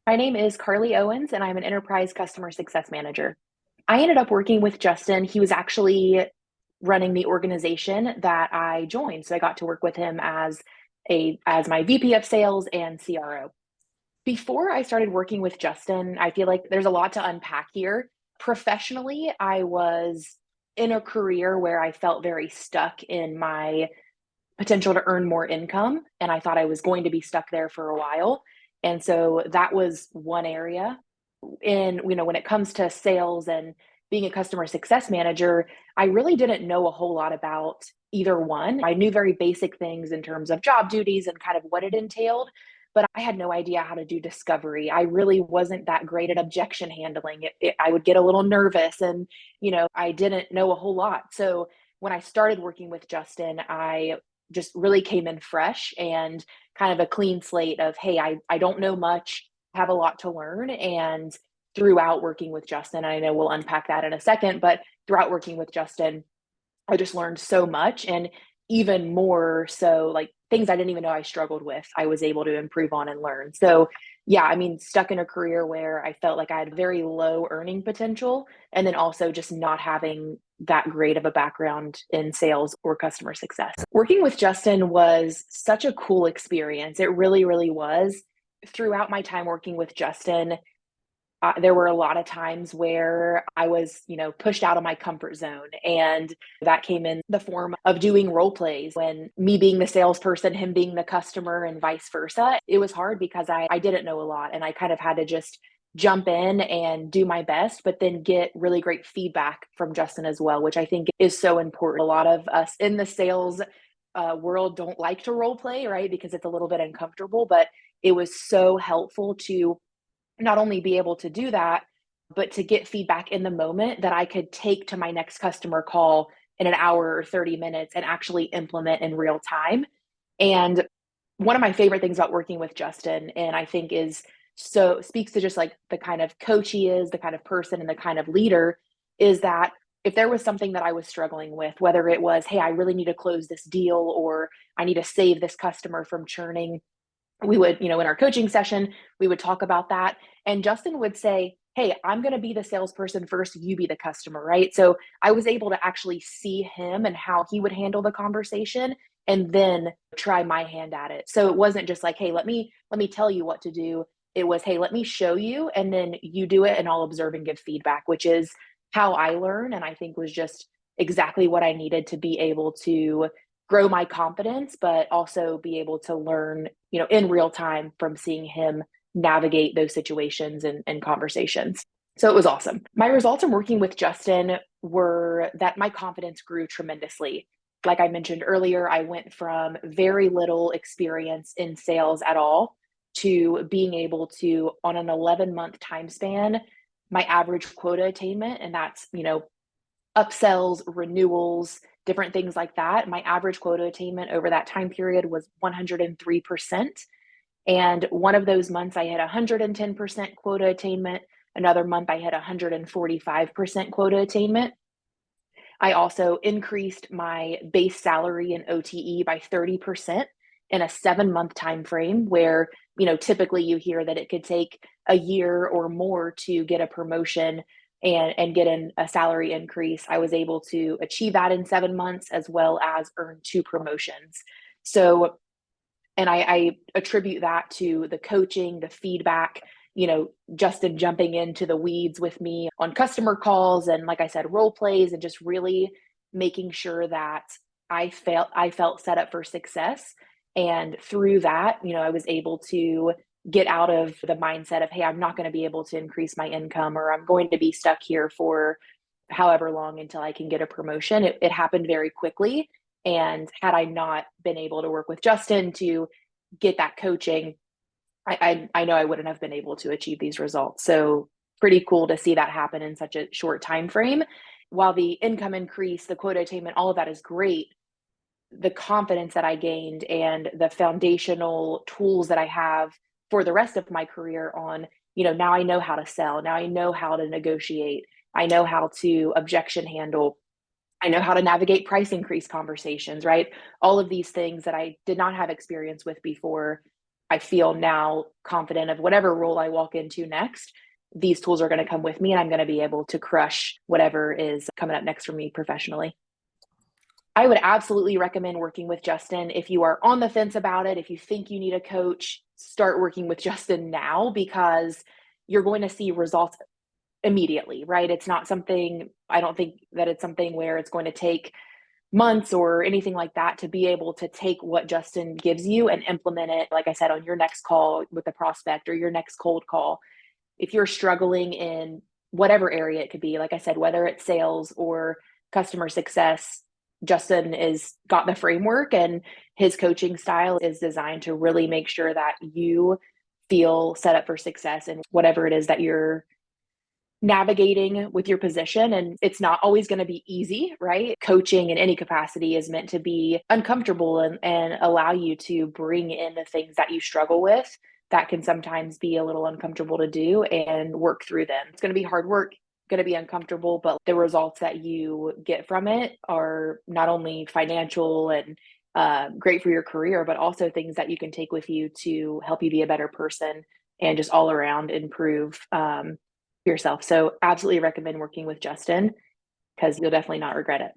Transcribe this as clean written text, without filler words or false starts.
My name is Carlee Owens, and I'm an enterprise customer success manager. I ended up working with Justin. He was actually running the organization that I joined, so I got to work with him as my VP of sales and CRO. Before I started working with Justin, I feel like there's a lot to unpack here. Professionally, I was in a career where I felt very stuck in my potential to earn more income, and I thought I was going to be stuck there for a while. And so that was one area. In when it comes to sales and being a customer success manager, I really didn't know a whole lot about either one. I knew very basic things in terms of job duties and kind of what it entailed, but I had no idea how to do discovery. I really wasn't that great at objection handling. I would get a little nervous, and I didn't know a whole lot. So when I started working with Justin, I just really came in fresh and kind of a clean slate of, hey, I don't know much, have a lot to learn. And throughout working with Justin, I know we'll unpack that in a second, but throughout working with Justin, I just learned so much. And even more so, like things I didn't even know I struggled with, I was able to improve on and learn. So, yeah, I mean, stuck in a career where I felt like I had very low earning potential, and then also just not having that great of a background in sales or customer success. Working with Justin was such a cool experience. It really, really was. Throughout my time working with Justin, there were a lot of times where I was, pushed out of my comfort zone. And that came in the form of doing role plays when me being the salesperson, him being the customer, and vice versa. It was hard because I didn't know a lot, and I kind of had to just jump in and do my best, but then get really great feedback from Justin as well, which I think is so important. A lot of us in the sales world don't like to role play, right? Because it's a little bit uncomfortable, but it was so helpful to not only be able to do that, but to get feedback in the moment that I could take to my next customer call in an hour or 30 minutes and actually implement in real time. And one of my favorite things about working with Justin, and I think is so speaks to just like the kind of coach he is, the kind of person and the kind of leader, is that if there was something that I was struggling with, whether it was, hey, I really need to close this deal, or I need to save this customer from churning, we would, in our coaching session, we would talk about that. And Justin would say, hey, I'm going to be the salesperson first, you be the customer, right? So I was able to actually see him and how he would handle the conversation and then try my hand at it. So it wasn't just like, hey, let me tell you what to do. It was, hey, let me show you and then you do it and I'll observe and give feedback, which is how I learn. And I think was just exactly what I needed to be able to grow my confidence, but also be able to learn, in real time from seeing him navigate those situations and conversations. So it was awesome. My results from working with Justin were that my confidence grew tremendously. Like I mentioned earlier, I went from very little experience in sales at all to being able to, on an 11-month time span, my average quota attainment, and that's, upsells, renewals, different things like that. My average quota attainment over that time period was 103%. And one of those months I had 110% quota attainment. Another month I had 145% quota attainment. I also increased my base salary and OTE by 30% in a 7-month time frame where, typically you hear that it could take a year or more to get a promotion and get a salary increase. I was able to achieve that in 7 months as well as earn 2 promotions. So, and I attribute that to the coaching, the feedback, Justin jumping into the weeds with me on customer calls and, like I said, role plays, and just really making sure that I felt set up for success. And through that, I was able to get out of the mindset of, hey, I'm not going to be able to increase my income, or I'm going to be stuck here for however long until I can get a promotion. It happened very quickly. And had I not been able to work with Justin to get that coaching, I know I wouldn't have been able to achieve these results. So pretty cool to see that happen in such a short time frame. While the income increase, the quota attainment, all of that is great, the confidence that I gained and the foundational tools that I have for the rest of my career on, now I know how to sell. Now I know how to negotiate. I know how to objection handle. I know how to navigate price increase conversations, right? All of these things that I did not have experience with before I feel now confident of whatever role I walk into next. These tools are going to come with me and I'm going to be able to crush whatever is coming up next for me professionally. I would absolutely recommend working with Justin. If you are on the fence about it, if you think you need a coach, start working with Justin now because you're going to see results immediately, right? It's not something, I don't think that it's something where it's going to take months or anything like that to be able to take what Justin gives you and implement it, like I said, on your next call with a prospect or your next cold call. If you're struggling in whatever area it could be, like I said, whether it's sales or customer success, Justin is got the framework and his coaching style is designed to really make sure that you feel set up for success in whatever it is that you're navigating with your position. And it's not always going to be easy, right? Coaching in any capacity is meant to be uncomfortable and allow you to bring in the things that you struggle with that can sometimes be a little uncomfortable to do and work through them. It's going to be hard work, going to be uncomfortable, but the results that you get from it are not only financial and great for your career, but also things that you can take with you to help you be a better person and just all around improve yourself. So absolutely recommend working with Justin because you'll definitely not regret it.